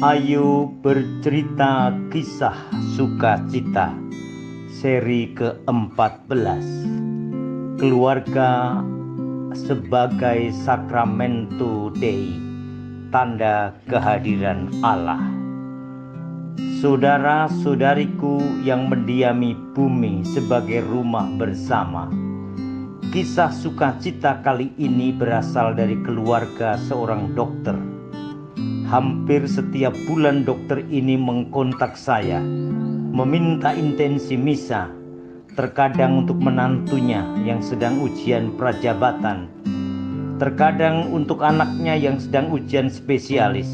Ayo bercerita kisah sukacita seri ke-14. Keluarga sebagai Sacramento Dei, tanda kehadiran Allah. Saudara-saudariku yang mendiami bumi sebagai rumah bersama, kisah sukacita kali ini berasal dari keluarga seorang dokter. Hampir setiap bulan dokter ini mengkontak saya, meminta intensi misa, terkadang untuk menantunya yang sedang ujian prajabatan, terkadang untuk anaknya yang sedang ujian spesialis,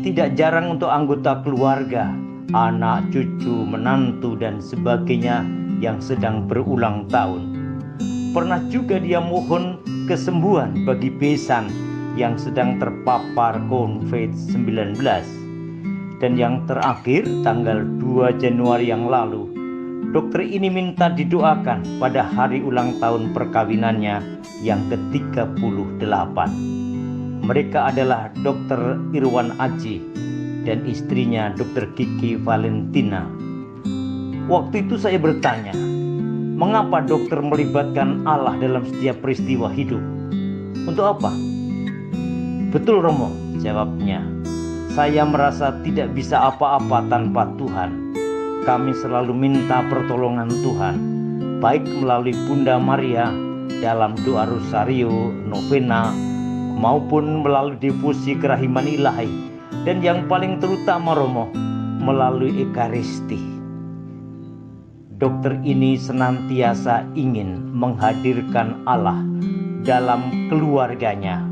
tidak jarang untuk anggota keluarga, anak, cucu, menantu, dan sebagainya yang sedang berulang tahun. Pernah juga dia mohon kesembuhan bagi besan yang sedang terpapar COVID-19. Dan yang terakhir, tanggal 2 Januari yang lalu, dokter ini minta didoakan pada hari ulang tahun perkawinannya yang ke-38. Mereka adalah Dr. Irwan Aji dan istrinya Dr. Kiki Valentina. Waktu itu saya bertanya, mengapa dokter melibatkan Allah dalam setiap peristiwa hidup? Untuk apa? Betul Romo, jawabnya. Saya merasa tidak bisa apa-apa tanpa Tuhan. Kami selalu minta pertolongan Tuhan, baik melalui Bunda Maria dalam doa rosario, novena, maupun melalui devosi kerahiman ilahi, dan yang paling terutama Romo, melalui Ekaristi. Dokter ini senantiasa ingin menghadirkan Allah dalam keluarganya,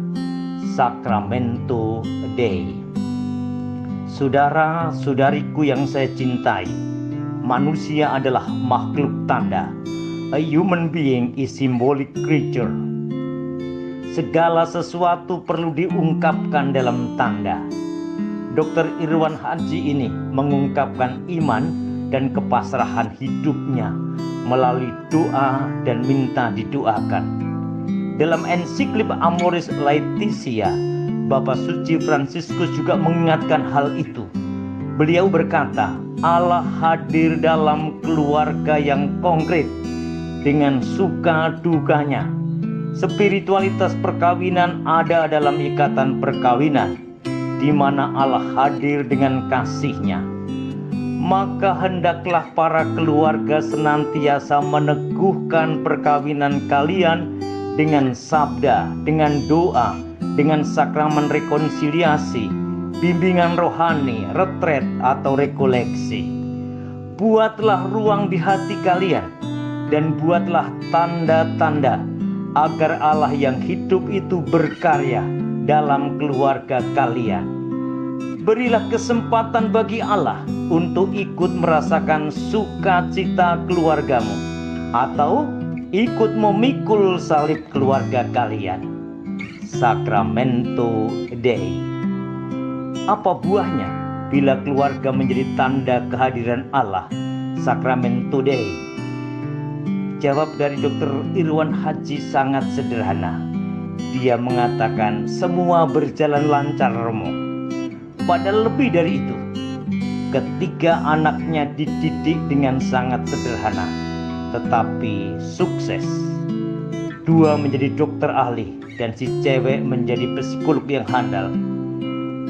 Sacramento Dei. Saudara-saudariku yang saya cintai, manusia adalah makhluk tanda. A human being is symbolic creature. Segala sesuatu perlu diungkapkan dalam tanda. Dr. Irwan Haji ini mengungkapkan iman dan kepasrahan hidupnya melalui doa dan minta didoakan. Dalam ensiklik Amoris Laetitia, Bapak Suci Fransiskus juga mengingatkan hal itu. Beliau berkata, Allah hadir dalam keluarga yang konkret dengan suka dukanya. Spiritualitas perkawinan ada dalam ikatan perkawinan, di mana Allah hadir dengan kasih-Nya. Maka hendaklah para keluarga senantiasa meneguhkan perkawinan kalian dengan sabda, dengan doa, dengan sakramen rekonsiliasi, bimbingan rohani, retret atau rekoleksi. Buatlah ruang di hati kalian dan buatlah tanda-tanda agar Allah yang hidup itu berkarya dalam keluarga kalian. Berilah kesempatan bagi Allah untuk ikut merasakan sukacita keluargamu atau ikut memikul salib keluarga kalian. Sacramento Dei. Apa buahnya bila keluarga menjadi tanda kehadiran Allah, Sacramento Dei? Jawab dari Dr. Irwan Haji sangat sederhana. Dia mengatakan semua berjalan lancar Romo. Padahal lebih dari itu, ketiga anaknya dididik dengan sangat sederhana, tetapi sukses. 2 menjadi dokter ahli dan si cewek menjadi psikolog yang handal.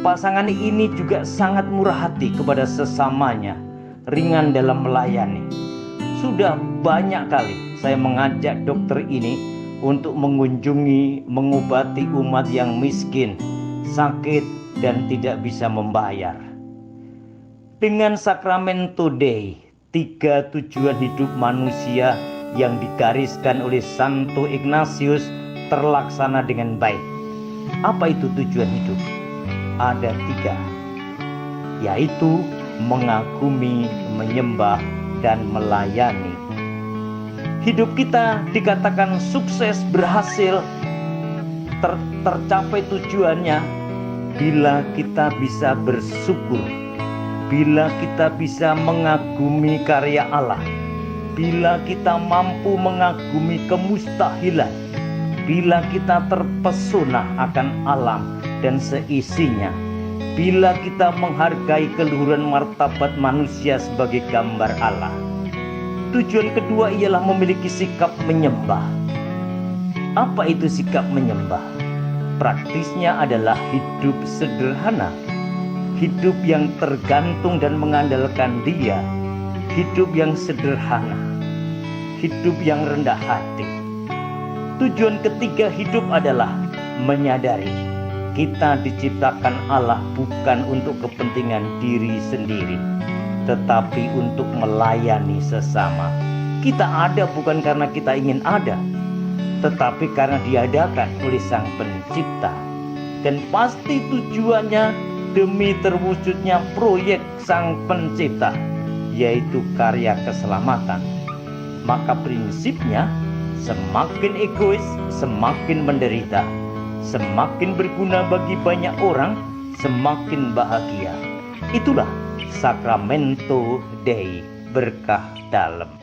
Pasangan ini juga sangat murah hati kepada sesamanya, ringan dalam melayani. Sudah banyak kali saya mengajak dokter ini untuk mengunjungi, mengobati umat yang miskin, sakit, dan tidak bisa membayar. Dengan Sacramento Dei, 3 tujuan hidup manusia yang digariskan oleh Santo Ignatius terlaksana dengan baik. Apa itu tujuan hidup? Ada 3, yaitu mengagumi, menyembah, dan melayani. Hidup kita dikatakan sukses, berhasil, tercapai tujuannya bila kita bisa bersyukur, bila kita bisa mengagumi karya Allah, bila kita mampu mengagumi kemustahilan, bila kita terpesona akan alam dan seisinya, Bila kita menghargai keluhuran martabat manusia sebagai gambar Allah, tujuan kedua ialah memiliki sikap menyembah. Apa itu sikap menyembah? Praktisnya adalah hidup sederhana, hidup yang tergantung dan mengandalkan Dia, hidup yang sederhana, hidup yang rendah hati. Tujuan ketiga hidup adalah menyadari kita diciptakan Allah bukan untuk kepentingan diri sendiri, tetapi untuk melayani sesama. Kita ada bukan karena kita ingin ada, tetapi karena diadakan oleh Sang Pencipta. Dan pasti tujuannya demi terwujudnya proyek Sang Pencipta, yaitu karya keselamatan. Maka prinsipnya, semakin egois, semakin menderita. Semakin berguna bagi banyak orang, semakin bahagia. Itulah Sacramento Dei, berkah dalam.